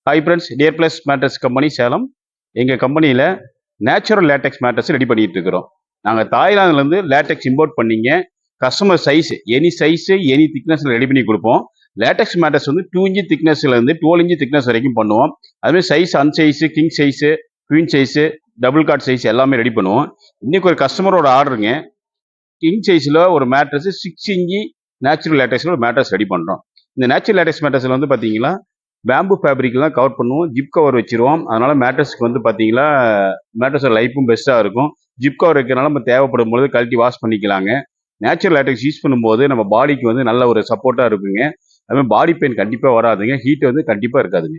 Hi friends, dear plus mattress company Salem. எங்கள் கம்பெனியில் natural LaTeX mattress ready பண்ணிட்டு இருக்கிறோம். நாங்கள் தாய்லாந்துலேருந்து லேட்டெக்ஸ் இம்போர்ட் பண்ணிங்க. கஸ்டமர் சைஸு எனி திக்னஸில் ரெடி பண்ணி கொடுப்போம். லேட்டெக்ஸ் மேட்ரஸ் வந்து 2 இன்ச்சு திக்னஸ்லேருந்து 12 இன்ச்சு திக்னஸ் வரைக்கும் பண்ணுவோம். அதுமாதிரி size size, king size, queen size, double God size எல்லாமே ரெடி பண்ணுவோம். இன்றைக்கி ஒரு கஸ்டமரோட ஆர்டருங்க. கிங் சைஸில் ஒரு மேட்ரஸ் 6 இன்ச்சு நேச்சுரல் லேட்டெக்ஸில் ஒரு மேட்ரஸ் ரெடி பண்ணுறோம். இந்த நேச்சுரல் லேட்டெக்ஸ் மேட்ரஸில் வந்து பார்த்தீங்கன்னா பேம்பு ஃபேப்ரிக்லாம் கவர் பண்ணுவோம். ஜிப் கவர் வச்சிருவோம். அதனால மேட்ரஸ்க்கு வந்து பார்த்தீங்கன்னா மேட்ரஸோட லைஃப்பும் பெஸ்ட்டாக இருக்கும். ஜிப் கவர் வைக்கிறனால நம்ம தேவைப்படும் பொழுது கழட்டி வாஷ் பண்ணிக்கலாங்க. நேச்சுரல் லேட்டெக்ஸ் யூஸ் பண்ணும்போது நம்ம பாடிக்கு வந்து நல்ல ஒரு சப்போர்ட்டாக இருக்குங்க. அதுமாதிரி பாடி பெயின் கண்டிப்பாக வராதுங்க. ஹீட் வந்து கண்டிப்பாக இருக்காதுங்க.